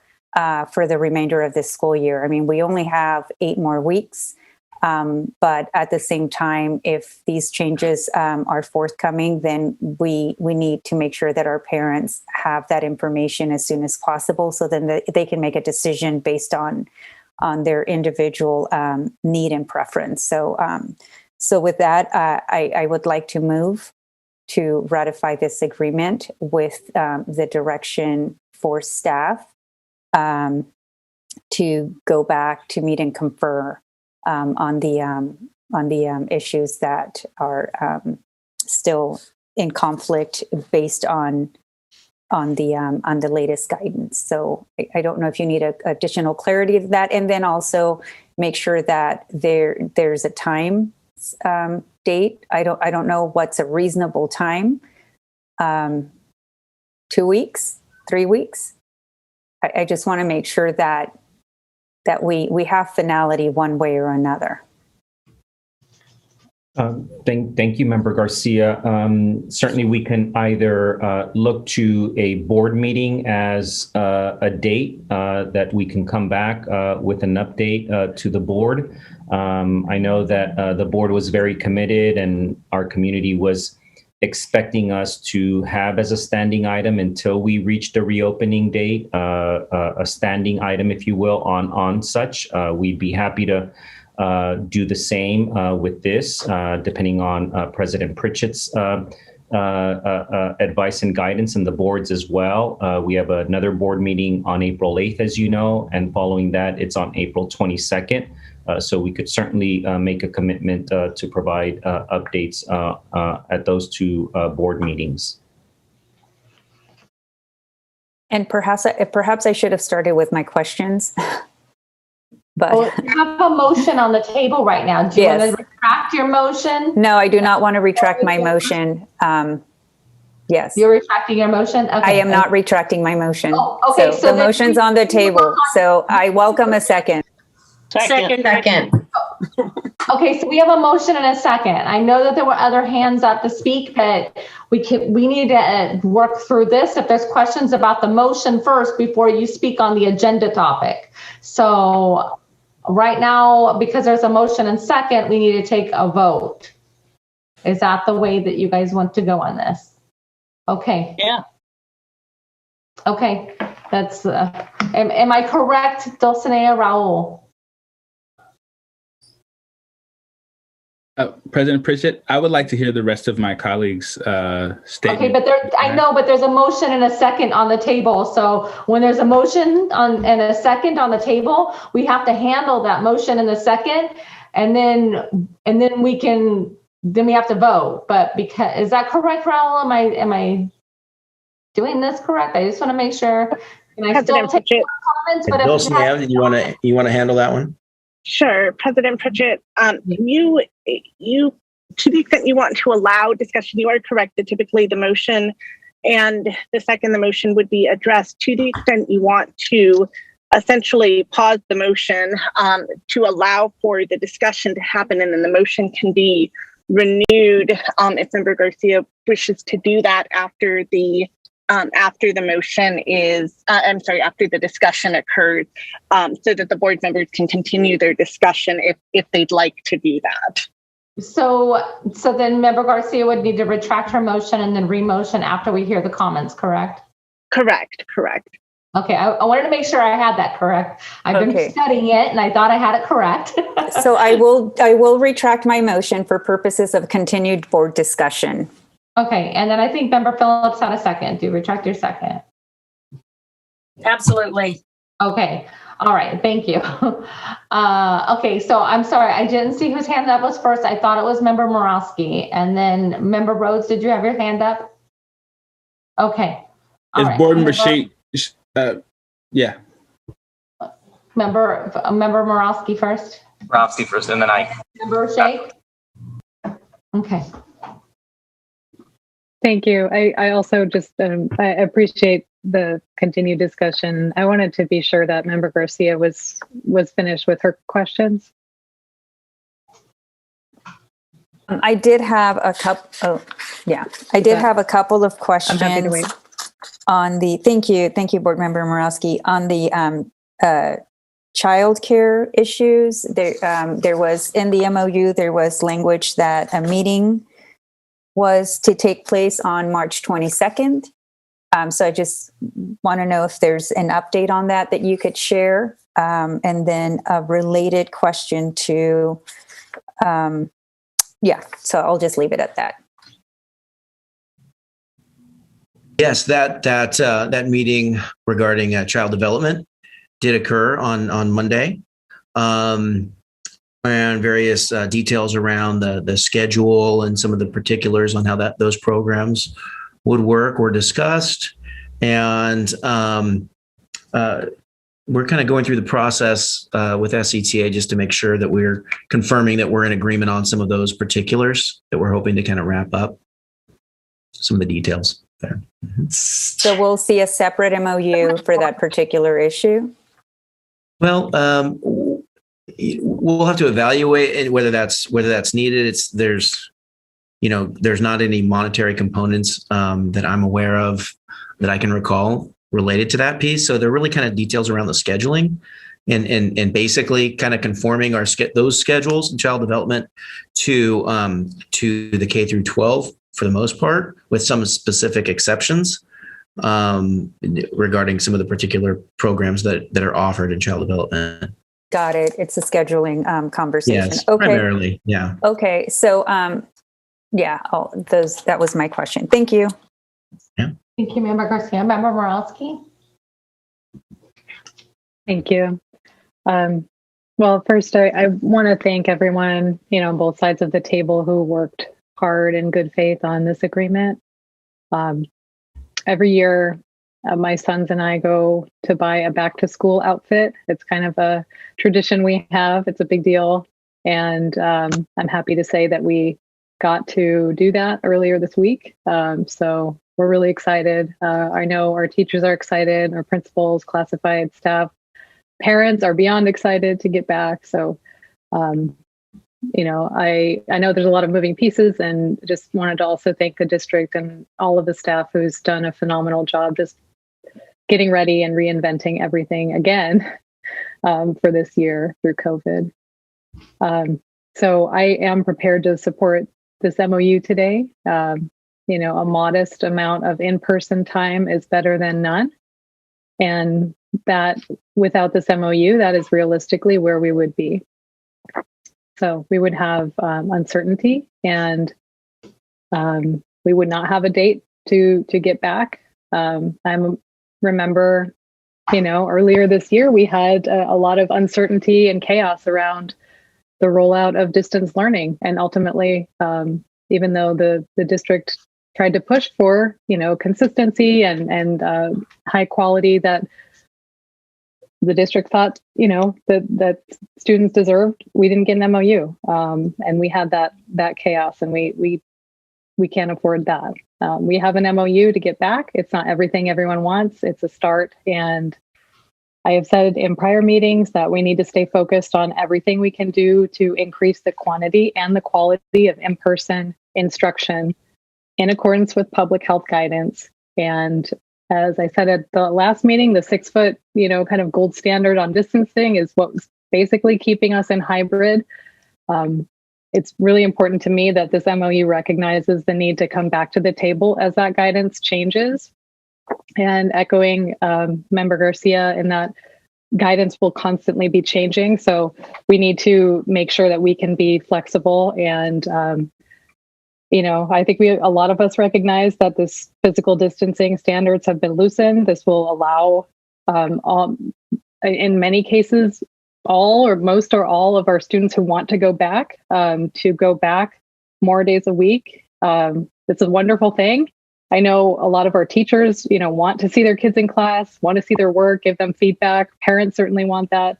for the remainder of this school year. I mean, we only have 8 more weeks, but at the same time, if these changes are forthcoming, then we need to make sure that our parents have that information as soon as possible, so then they can make a decision based on their individual need and preference. So with that, I would like to move to ratify this agreement with the direction for staff to go back to meet and confer on the issues that are still in conflict based on the latest guidance. So I don't know if you need additional clarity to that, and then also make sure that there's a time date. I don't know what's a reasonable time. 2 weeks, 3 weeks. I just want to make sure that we have finality one way or another. Thank you, Member Garcia. Certainly, we can either look to a board meeting as a date that we can come back with an update to the board. I know that the board was very committed, and our community was expecting us to have as a standing item until we reached the reopening date, a standing item, if you will, on such. We'd be happy to do the same with this, depending on President Pritchett's advice and guidance, and the boards as well. We have another board meeting on April 8th, as you know, and following that, it's on April 22nd. So we could certainly make a commitment to provide updates at those 2 board meetings. And perhaps I should have started with my questions. But you have a motion on the table right now. Do you want to retract your motion? No, I do not want to retract my motion. Yes. You're retracting your motion? Okay. I am not retracting my motion. Oh, okay. So the motion's on the table. So I welcome a second. Second. Okay, so we have a motion and a second. I know that there were other hands up to speak, but we need to work through this. If there's questions about the motion first before you speak on the agenda topic. So right now, because there's a motion and second, we need to take a vote. Is that the way that you guys want to go on this? Okay. Yeah. Okay. That's, am I correct, Dulcinea Raul? President Pritchett, I would like to hear the rest of my colleagues' statement. Okay, but I know, but there's a motion and a second on the table. So when there's a motion and a second on the table, we have to handle that motion and the second, and then we have to vote. But because, is that correct, Raul? Am I doing this correct? I just want to make sure. And I still take comments, but Dulcinea, you want to handle that one? Sure, President Pritchett. You, to the extent you want to allow discussion, you are correct that typically the motion and the second, the motion would be addressed. To the extent you want to essentially pause the motion to allow for the discussion to happen, and then the motion can be renewed if Member Garcia wishes to do that after the motion is, after the discussion occurs, so that the board members can continue their discussion if they'd like to do that. So then Member Garcia would need to retract her motion and then re-motion after we hear the comments, correct? Correct. Okay, I wanted to make sure I had that correct. I've been studying it and I thought I had it correct. So I will retract my motion for purposes of continued board discussion. Okay, and then I think Member Phillips had a second. Do you retract your second? Absolutely. Okay, all right, thank you. Okay, so I'm sorry, I didn't see whose hand up was first. I thought it was Member Morowski. And then Member Rhodes, did you have your hand up? Okay. Is Board Member Shea, yeah. Member Morowski first? Morowski first, and then I. Member Shea? Okay. Thank you. I also just I appreciate the continued discussion. I wanted to be sure that Member Garcia was finished with her questions. I did have a couple. Oh, yeah, I did have a couple of questions I'm happy to wait. On the. Thank you, Board Member Morowski. On the childcare issues, there was in the MOU there was language that a meeting was to take place on March 22nd. So I just want to know if there's an update on that you could share. And then a related question to, so I'll just leave it at that. Yes, that meeting regarding child development did occur on Monday. And various details around the schedule and some of the particulars on how those programs would work were discussed. And we're kind of going through the process with SCTA just to make sure that we're confirming that we're in agreement on some of those particulars that we're hoping to kind of wrap up some of the details there. Mm-hmm. So we'll see a separate MOU for that particular issue? Well, we'll have to evaluate whether that's needed. There's not any monetary components that I'm aware of that I can recall related to that piece. So they're really kind of details around the scheduling and basically kind of conforming those schedules in child development to the K through 12 for the most part, with some specific exceptions regarding some of the particular programs that are offered in child development. Got it. It's a scheduling conversation. Yes, okay. Primarily, yeah. Okay, so that was my question. Thank you. Yeah. Thank you, Member Garcia. Member Morowski? Thank you. Well, first, I want to thank everyone, on both sides of the table who worked hard in good faith on this agreement. Every year, my sons and I go to buy a back to school outfit. It's kind of a tradition we have. It's a big deal. And I'm happy to say that we got to do that earlier this week. So we're really excited. I know our teachers are excited, our principals, classified staff, parents are beyond excited to get back. So, I know there's a lot of moving pieces, and just wanted to also thank the district and all of the staff who's done a phenomenal job just getting ready and reinventing everything again. for this year through COVID. So I am prepared to support this MOU today. You know, a modest amount of in-person time is better than none. And that without this MOU, that is realistically where we would be. So we would have uncertainty, and we would not have a date to get back. I remember, you know, earlier this year, we had a lot of uncertainty and chaos around the rollout of distance learning. And ultimately, even though the district tried to push for, you know, consistency and high quality that the district thought, you know, that students deserved, we didn't get an MOU. And we had that chaos, and we can't afford that. We have an MOU to get back. It's not everything everyone wants. It's a start. And I have said in prior meetings that we need to stay focused on everything we can do to increase the quantity and the quality of in-person instruction in accordance with public health guidance. And as I said at the last meeting, the 6 foot, you know, kind of gold standard on distancing is what was basically keeping us in hybrid. It's really important to me that this MOU recognizes the need to come back to the table as that guidance changes. And echoing Member Garcia, in that guidance will constantly be changing. So we need to make sure that we can be flexible. And, you know, I think a lot of us recognize that this physical distancing standards have been loosened. This will allow, in many cases, all or most or all of our students who want to go back more days a week. It's a wonderful thing. I know a lot of our teachers, you know, want to see their kids in class, want to see their work, give them feedback. Parents certainly want that.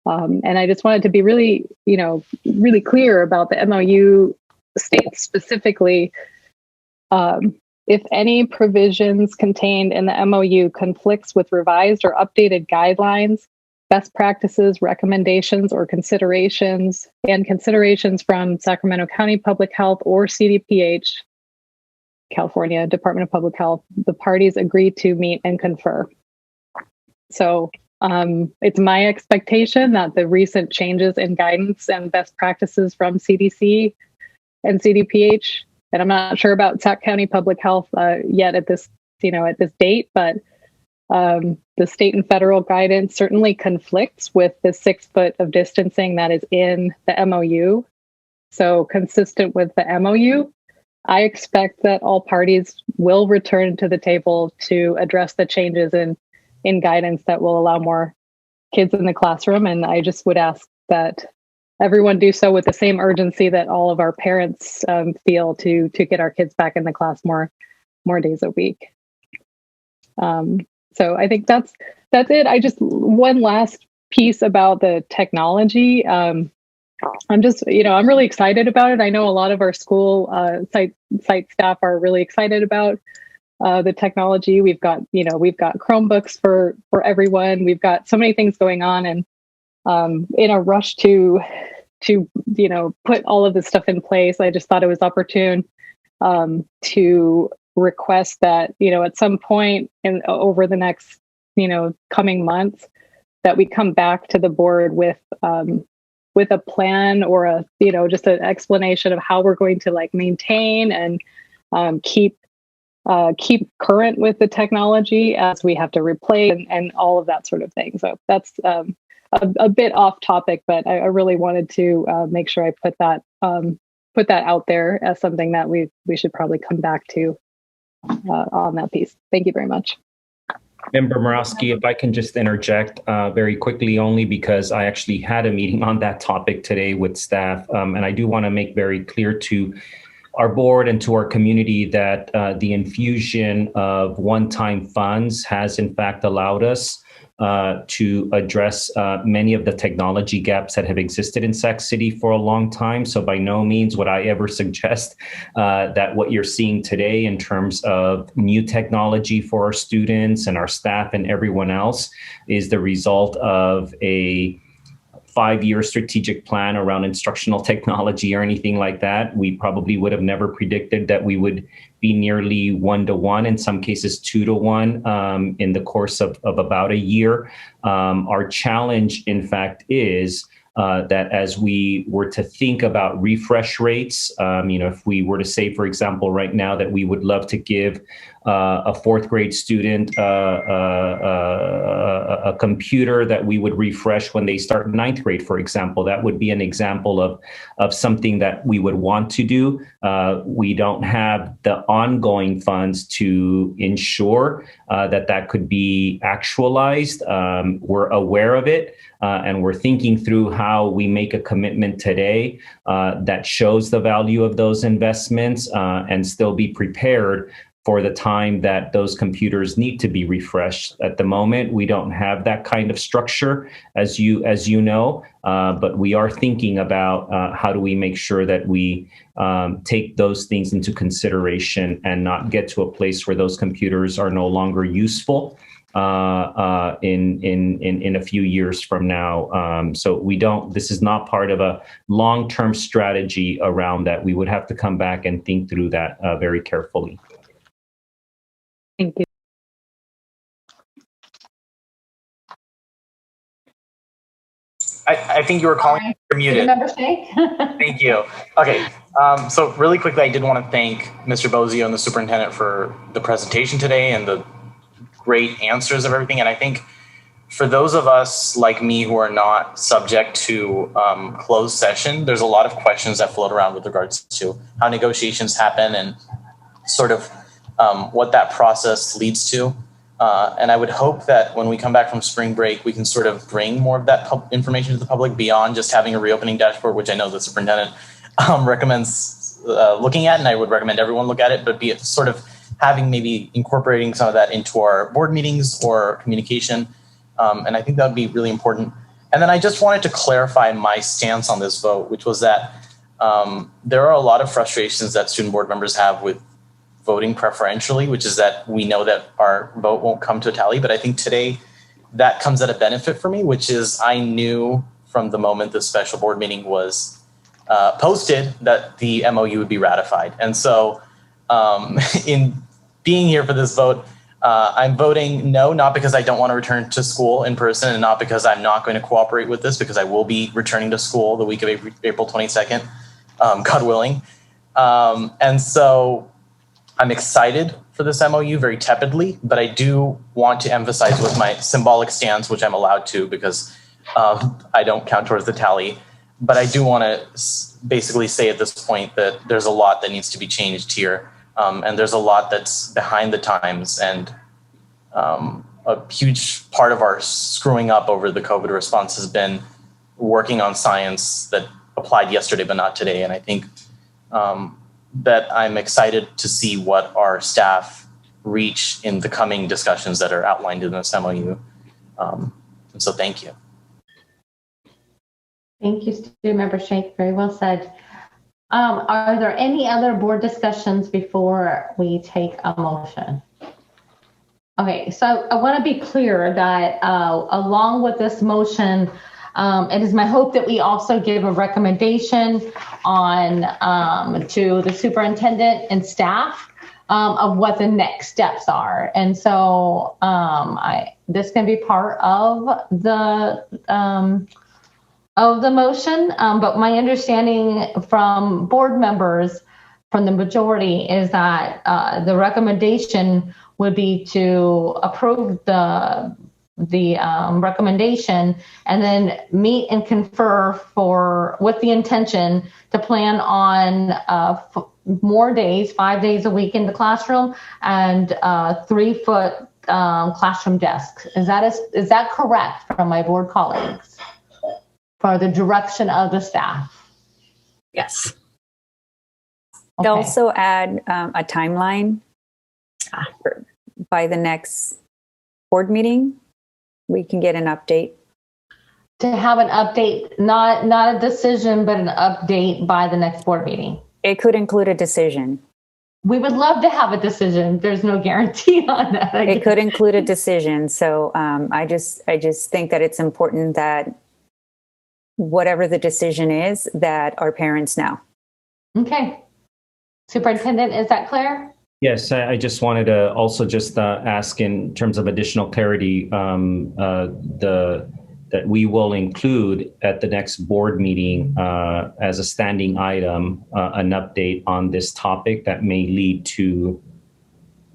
And I just wanted to be really, you know, really clear about the MOU states specifically, if any provisions contained in the MOU conflicts with revised or updated guidelines, best practices, recommendations, or considerations from Sacramento County Public Health or CDPH, California Department of Public Health, the parties agree to meet and confer. So it's my expectation that the recent changes in guidance and best practices from CDC and CDPH, and I'm not sure about Sac County Public Health yet at this date, but the state and federal guidance certainly conflicts with the 6 foot of distancing that is in the MOU. So consistent with the MOU, I expect that all parties will return to the table to address the changes in guidance that will allow more kids in the classroom. And I just would ask that everyone do so with the same urgency that all of our parents feel to get our kids back in the class more days a week. So I think that's it. One last piece about the technology. I'm really excited about it. I know a lot of our school site staff are really excited about the technology. We've got Chromebooks for everyone. We've got so many things going on, and in a rush to put all of this stuff in place, I just thought it was opportune to request that at some point over the next coming months that we come back to the board with a plan or just an explanation of how we're going to maintain and keep current with the technology as we have to replace and all of that sort of thing. So that's a bit off topic, but I really wanted to make sure I put that out there as something that we should probably come back to on that piece. Thank you very much. Member Morawski, if I can just interject very quickly, only because I actually had a meeting on that topic today with staff. And I do want to make very clear to our board and to our community that the infusion of one-time funds has in fact allowed us to address many of the technology gaps that have existed in Sac City for a long time. So by no means would I ever suggest that what you're seeing today in terms of new technology for our students and our staff and everyone else is the result of a 5-year strategic plan around instructional technology or anything like that. We probably would have never predicted that we would be nearly 1-to-1, in some cases 2-to-1, in the course of about a year. Our challenge, in fact, is that as we were to think about refresh rates, if we were to say, for example, right now that we would love to give a 4th grade student a computer that we would refresh when they start 9th grade, for example, that would be an example of something that we would want to do. We don't have the ongoing funds to ensure that could be actualized. We're aware of it. And we're thinking through how we make a commitment today that shows the value of those investments and still be prepared for the time that those computers need to be refreshed. At the moment, we don't have that kind of structure, as you know, but we are thinking about how do we make sure that we take those things into consideration and not get to a place where those computers are no longer useful in a few years from now. So this is not part of a long-term strategy around that. We would have to come back and think through that very carefully. Thank you. I think you were calling. You're muted. Thank you. Okay. So really quickly, I did want to thank Mr. Bozio and the superintendent for the presentation today and the great answers of everything. And I think for those of us like me who are not subject to closed session, there's a lot of questions that float around with regards to how negotiations happen and sort of what that process leads to. And I would hope that when we come back from spring break, we can sort of bring more of that information to the public beyond just having a reopening dashboard, which I know the superintendent recommends looking at, and I would recommend everyone look at it, but be it sort of having maybe incorporating some of that into our board meetings or communication. And I think that would be really important. And then I just wanted to clarify my stance on this vote, which was that there are a lot of frustrations that student board members have with voting preferentially, which is that we know that our vote won't come to a tally. But I think today that comes at a benefit for me, which is I knew from the moment the special board meeting was posted that the MOU would be ratified. And so in being here for this vote, I'm voting no, not because I don't want to return to school in person and not because I'm not going to cooperate with this, because I will be returning to school the week of April 22nd, God willing. And so I'm excited for this MOU very tepidly, but I do want to emphasize with my symbolic stance, which I'm allowed to because I don't count towards the tally. But I do want to basically say at this point that there's a lot that needs to be changed here. And there's a lot that's behind the times. And a huge part of our screwing up over the COVID response has been working on science that applied yesterday, but not today. And I think that I'm excited to see what our staff reach in the coming discussions that are outlined in this MOU. And so thank you. Thank you, Student Member Sheikh. Very well said. Are there any other board discussions before we take a motion? Okay, so I want to be clear that along with this motion, it is my hope that we also give a recommendation on to the superintendent and staff of what the next steps are. And so this can be part of the motion, but my understanding from board members, from the majority, is that the recommendation would be to approve the recommendation and then meet and confer with the intention to plan on more days, 5 days a week in the classroom and 3-foot classroom desks. Is that correct from my board colleagues for the direction of the staff? Yes. I'd also add a timeline by the next board meeting. We can get an update. To have an update, not a decision, but an update by the next board meeting. It could include a decision. We would love to have a decision. There's no guarantee on that. It could include a decision. So I just think that it's important that whatever the decision is, that our parents know. Okay. Superintendent, is that clear? Yes, I just wanted to also just ask in terms of additional clarity, that we will include at the next board meeting as a standing item, an update on this topic that may lead to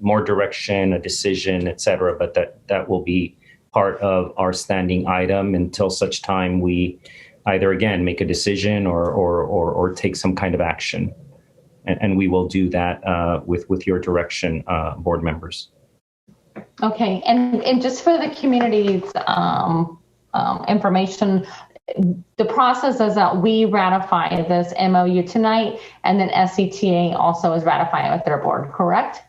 more direction, a decision, et cetera, but that will be part of our standing item until such time we either again make a decision or take some kind of action. And we will do that with your direction, board members. Okay, and just for the community's information, the process is that we ratify this MOU tonight, and then SCTA also is ratifying with their board, correct?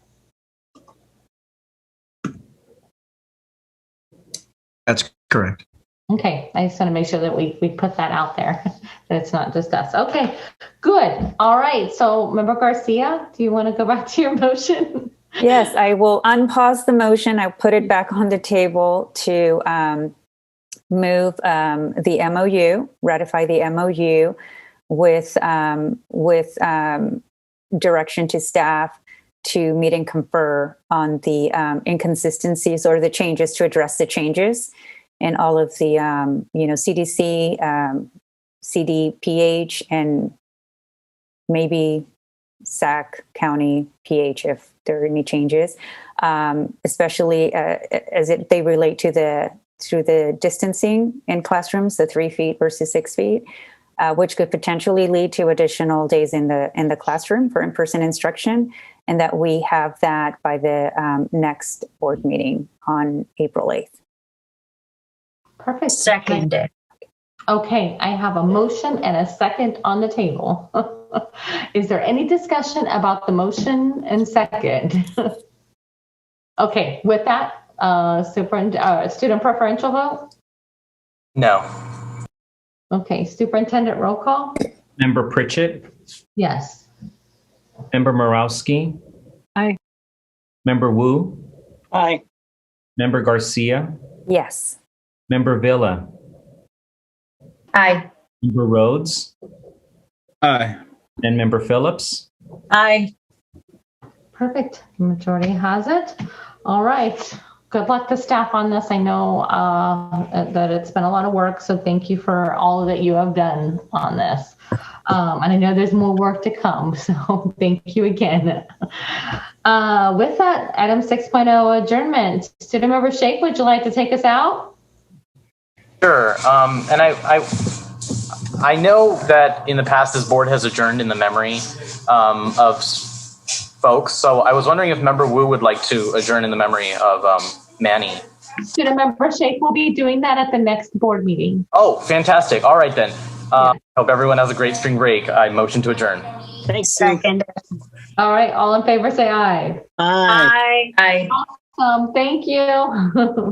That's correct. Okay, I just want to make sure that we put that out there, that it's not just us. Okay, good. All right, so Member Garcia, do you want to go back to your motion? Yes, I will unpause the motion. I'll put it back on the table to move the MOU, ratify the MOU with direction to staff to meet and confer on the inconsistencies or the changes, to address the changes in all of the CDC, CDPH, and maybe Sac County PH if there are any changes, especially as they relate to the distancing in classrooms, the 3 feet versus 6 feet, which could potentially lead to additional days in the classroom for in-person instruction, and that we have that by the next board meeting on April 8th. Perfect. Seconded. Okay, I have a motion and a second on the table. Is there any discussion about the motion and second? Okay, with that, student preferential vote? No. Okay, superintendent roll call? Member Pritchett? Yes. Member Morawski? Aye. Member Wu? Aye. Member Garcia? Yes. Member Villa? Aye. Member Rhodes? Aye. And Member Phillips? Aye. Perfect. Majority has it. All right. Good luck to staff on this. I know that it's been a lot of work, so thank you for all that you have done on this. And I know there's more work to come, so thank you again. With that, item 6.0 adjournment. Student member Sheikh, would you like to take us out? Sure. And I know that in the past this board has adjourned in the memory of folks. So I was wondering if Member Wu would like to adjourn in the memory of Manny. Student member Sheikh will be doing that at the next board meeting. Oh, fantastic. All right then. Hope everyone has a great spring break. I motion to adjourn. Thanks. Second. All right. All in favor, say aye. Aye. Aye. Awesome. Thank you.